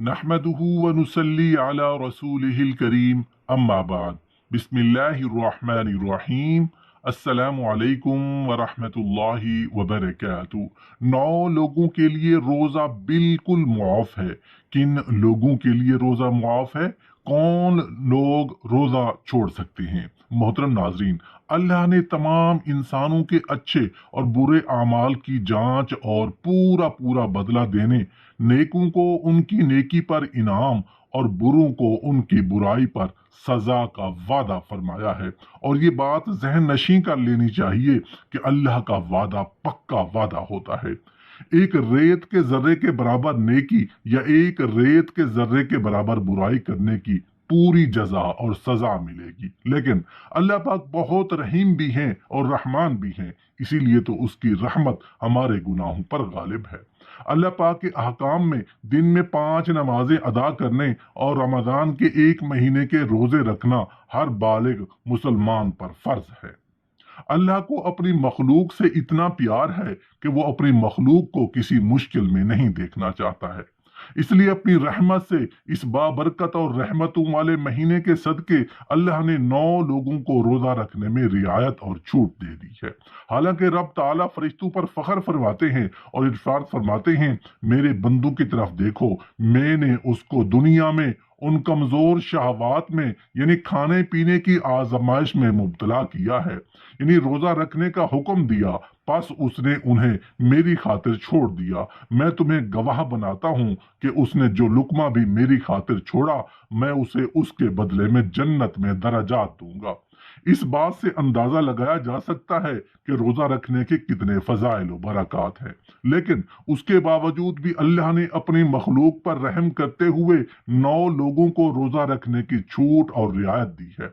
نحمده ونصلي على رسوله الكريم اما بعد بسم الله الرحمن الرحیم السلام علیکم ورحمۃ اللہ وبرکاتہ۔ 9 لوگوں کے لیے روزہ بالکل معاف ہے۔ کن لوگوں کے لیے روزہ معاف ہے؟ کون لوگ روزہ چھوڑ سکتے ہیں؟ محترم ناظرین، اللہ نے تمام انسانوں کے اچھے اور برے اعمال کی جانچ اور پورا پورا بدلہ دینے، نیکوں کو ان کی نیکی پر انعام اور بروں کو ان کی برائی پر سزا کا وعدہ فرمایا ہے۔ اور یہ بات ذہن نشین کر لینی چاہیے کہ اللہ کا وعدہ پکا وعدہ ہوتا ہے۔ ایک ریت کے ذرے کے برابر نیکی یا ایک ریت کے ذرے کے برابر برائی کرنے کی پوری جزا اور سزا ملے گی، لیکن اللہ پاک بہت رحیم بھی ہیں اور رحمان بھی ہیں، اسی لیے تو اس کی رحمت ہمارے گناہوں پر غالب ہے۔ اللہ پاک کے احکام میں دن میں 5 نمازیں ادا کرنے اور رمضان کے 1 مہینے کے روزے رکھنا ہر بالغ مسلمان پر فرض ہے۔ اللہ کو اپنی مخلوق سے اتنا پیار ہے کہ وہ اپنی مخلوق کو کسی مشکل میں نہیں دیکھنا چاہتا ہے، اس لیے اپنی رحمت سے اس بابرکت اور رحمتوں والے مہینے کے صدقے اللہ نے 9 لوگوں کو روزہ رکھنے میں رعایت اور چھوٹ دے دی ہے۔ حالانکہ رب تعالیٰ فرشتوں پر فخر فرماتے ہیں اور ارشاد فرماتے ہیں، میرے بندوں کی طرف دیکھو، میں نے اس کو دنیا میں ان کمزور شہوات میں یعنی کھانے پینے کی آزمائش میں مبتلا کیا ہے، یعنی روزہ رکھنے کا حکم دیا، پس اس نے انہیں میری خاطر چھوڑ دیا۔ میں تمہیں گواہ بناتا ہوں کہ اس نے جو لقمہ بھی میری خاطر چھوڑا، میں اسے اس کے بدلے میں جنت میں درجات دوں گا۔ اس بات سے اندازہ لگایا جا سکتا ہے کہ روزہ رکھنے کے کتنے فضائل و برکات ہیں، لیکن اس کے باوجود بھی اللہ نے اپنی مخلوق پر رحم کرتے ہوئے 9 لوگوں کو روزہ رکھنے کی چھوٹ اور رعایت دی ہے۔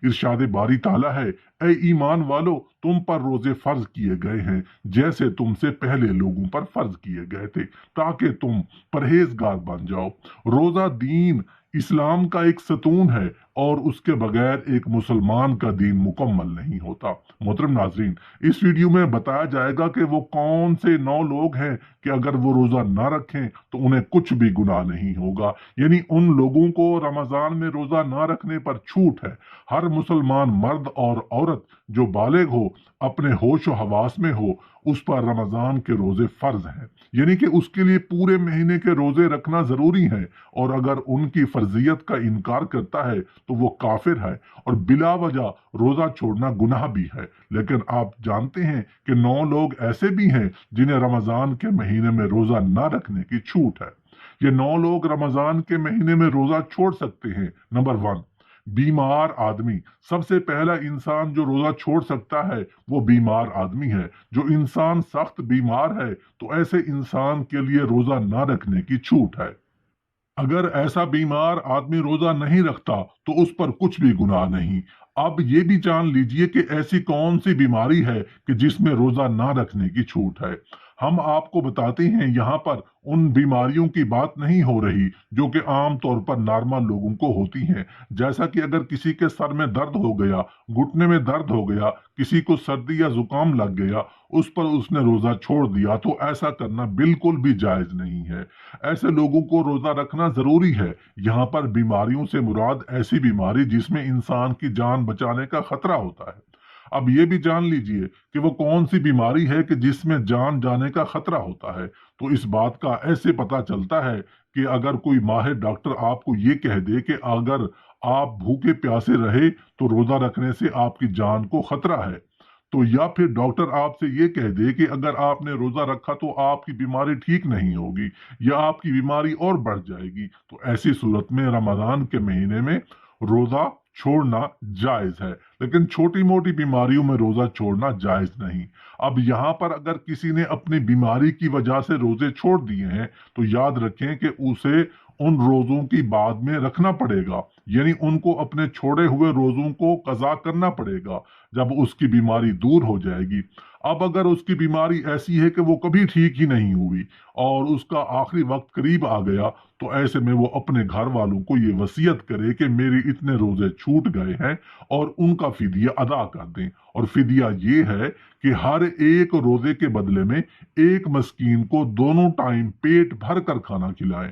ارشاد باری تعالیٰ ہے، اے ایمان والو، تم پر روزے فرض کیے گئے ہیں جیسے تم سے پہلے لوگوں پر فرض کیے گئے تھے، تاکہ تم پرہیزگار بن جاؤ۔ روزہ دین اسلام کا ایک ستون ہے اور اس کے بغیر ایک مسلمان کا دین مکمل نہیں ہوتا۔ محترم ناظرین، اس ویڈیو میں بتایا جائے گا کہ وہ کون سے 9 لوگ ہیں کہ اگر وہ روزہ نہ رکھیں تو انہیں کچھ بھی گناہ نہیں ہوگا، یعنی ان لوگوں کو رمضان میں روزہ نہ رکھنے پر چھوٹ ہے۔ ہر مسلمان مرد اور عورت جو بالغ ہو، اپنے ہوش و حواس میں ہو، اس پر رمضان کے روزے فرض ہیں، یعنی کہ اس کے لیے پورے مہینے کے روزے رکھنا ضروری ہے، اور اگر ان کی فرضیت کا انکار کرتا ہے تو وہ کافر ہے اور بلا وجہ روزہ چھوڑنا گناہ بھی ہے۔ لیکن آپ جانتے ہیں کہ 9 لوگ ایسے بھی ہیں جنہیں رمضان کے مہینے میں روزہ نہ رکھنے کی چھوٹ ہے۔ یہ 9 لوگ رمضان کے مہینے میں روزہ چھوڑ سکتے ہیں۔ نمبر 1، بیمار آدمی۔ سب سے پہلا انسان جو روزہ چھوڑ سکتا ہے وہ بیمار آدمی ہے۔ جو انسان سخت بیمار ہے تو ایسے انسان کے لیے روزہ نہ رکھنے کی چھوٹ ہے۔ اگر ایسا بیمار آدمی روزہ نہیں رکھتا تو اس پر کچھ بھی گناہ نہیں۔ اب یہ بھی جان لیجئے کہ ایسی کون سی بیماری ہے کہ جس میں روزہ نہ رکھنے کی چھوٹ ہے۔ ہم آپ کو بتاتے ہیں، یہاں پر ان بیماریوں کی بات نہیں ہو رہی جو کہ عام طور پر نارمل لوگوں کو ہوتی ہیں، جیسا کہ اگر کسی کے سر میں درد ہو گیا، گھٹنے میں درد ہو گیا، کسی کو سردی یا زکام لگ گیا، اس پر اس نے روزہ چھوڑ دیا، تو ایسا کرنا بالکل بھی جائز نہیں ہے۔ ایسے لوگوں کو روزہ رکھنا ضروری ہے۔ یہاں پر بیماریوں سے مراد ایسی بیماری جس میں انسان کی جان بچانے کا خطرہ ہوتا ہے۔ اب یہ بھی جان لیجئے کہ وہ کون سی بیماری ہے کہ جس میں جان جانے کا خطرہ ہوتا ہے۔ تو اس بات کا ایسے پتہ چلتا ہے کہ اگر کوئی ماہر ڈاکٹر آپ کو یہ کہہ دے کہ اگر آپ بھوکے پیاسے رہے تو روزہ رکھنے سے آپ کی جان کو خطرہ ہے، تو یا پھر ڈاکٹر آپ سے یہ کہہ دے کہ اگر آپ نے روزہ رکھا تو آپ کی بیماری ٹھیک نہیں ہوگی یا آپ کی بیماری اور بڑھ جائے گی، تو ایسی صورت میں رمضان کے مہینے میں روزہ چھوڑنا جائز ہے، لیکن چھوٹی موٹی بیماریوں میں روزہ چھوڑنا جائز نہیں۔ اب یہاں پر اگر کسی نے اپنی بیماری کی وجہ سے روزے چھوڑ دیے ہیں تو یاد رکھیں کہ اسے ان روزوں کی بعد میں رکھنا پڑے گا، یعنی ان کو اپنے چھوڑے ہوئے روزوں کو قضا کرنا پڑے گا جب اس کی بیماری دور ہو جائے گی۔ اب اگر اس کی بیماری ایسی ہے کہ وہ کبھی ٹھیک ہی نہیں ہوئی اور اس کا آخری وقت قریب آ گیا، تو ایسے میں وہ اپنے گھر والوں کو یہ وصیت کرے کہ میری اتنے روزے چھوٹ گئے ہیں اور ان کا فدیہ ادا کر دیں۔ اور فدیہ یہ ہے کہ ہر ایک روزے کے بدلے میں ایک مسکین کو دونوں ٹائم پیٹ بھر کر کھانا کھلائیں۔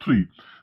3,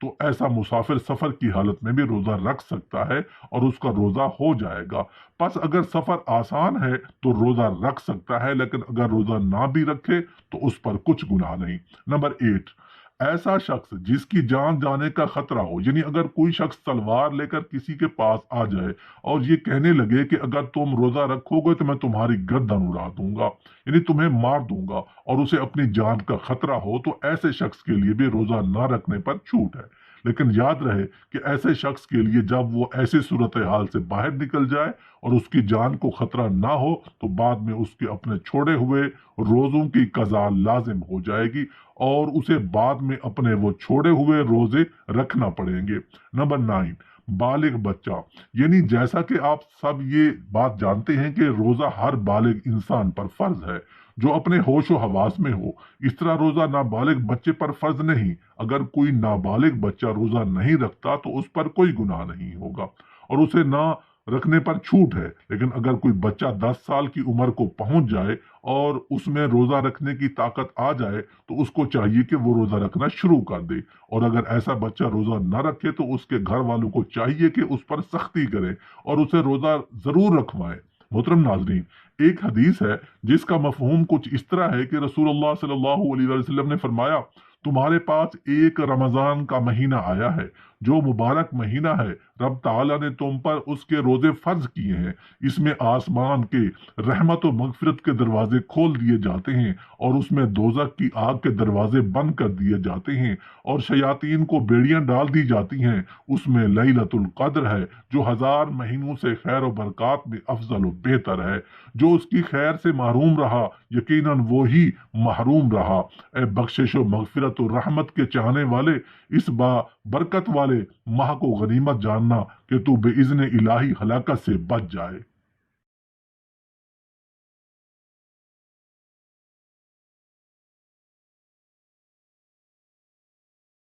تو ایسا مسافر سفر کی حالت میں بھی روزہ رکھ سکتا ہے اور اس کا روزہ ہو جائے گا۔ پس اگر سفر آسان ہے تو روزہ رکھ سکتا ہے، لیکن اگر روزہ نہ بھی رکھے تو اس پر کچھ گناہ نہیں۔ نمبر 8، ایسا شخص جس کی جان جانے کا خطرہ ہو، یعنی اگر کوئی شخص تلوار لے کر کسی کے پاس آ جائے اور یہ کہنے لگے کہ اگر تم روزہ رکھو گے تو میں تمہاری گردن اڑا دوں گا، یعنی تمہیں مار دوں گا، اور اسے اپنی جان کا خطرہ ہو، تو ایسے شخص کے لیے بھی روزہ نہ رکھنے پر چھوٹ ہے۔ لیکن یاد رہے کہ ایسے شخص کے لیے جب وہ ایسی صورتحال سے باہر نکل جائے اور اس کی جان کو خطرہ نہ ہو تو بعد میں اس کے اپنے چھوڑے ہوئے روزوں کی قضا لازم ہو جائے گی اور اسے بعد میں اپنے وہ چھوڑے ہوئے روزے رکھنا پڑیں گے۔ نمبر 9، بالغ بچہ، یعنی جیسا کہ آپ سب یہ بات جانتے ہیں کہ روزہ ہر بالغ انسان پر فرض ہے جو اپنے ہوش و حواس میں ہو، اس طرح روزہ نابالغ بچے پر فرض نہیں۔ اگر کوئی نابالغ بچہ روزہ نہیں رکھتا تو اس پر کوئی گناہ نہیں ہوگا اور اسے نہ رکھنے پر چھوٹ ہے، لیکن اگر کوئی بچہ 10 سال کی عمر کو پہنچ جائے اور اس میں روزہ رکھنے کی طاقت آ جائے تو اس کو چاہیے کہ وہ روزہ رکھنا شروع کر دے، اور اگر ایسا بچہ روزہ نہ رکھے تو اس کے گھر والوں کو چاہیے کہ اس پر سختی کرے اور اسے روزہ ضرور رکھوائے۔ محترم ناظرین، ایک حدیث ہے جس کا مفہوم کچھ اس طرح ہے کہ رسول اللہ صلی اللہ علیہ وسلم نے فرمایا، تمہارے پاس ایک رمضان کا مہینہ آیا ہے جو مبارک مہینہ ہے، رب تعالیٰ نے تم پر اس کے روزے فرض کیے ہیں، اس میں آسمان کے رحمت و مغفرت کے دروازے کھول دیے جاتے ہیں اور اس میں دوزخ کی آگ کے دروازے بند کر دیے جاتے ہیں اور شیاطین کو بیڑیاں ڈال دی جاتی ہیں، اس میں لیلۃ القدر ہے جو 1000 مہینوں سے خیر و برکات میں افضل و بہتر ہے، جو اس کی خیر سے محروم رہا یقیناً وہی محروم رہا۔ اے بخشش و مغفرت و رحمت کے چاہنے والے، اس با برکت والے ماہ کو غنیمت جاننا کہ تو بِإِذْنِ الہی ہلاکت سے بچ جائے۔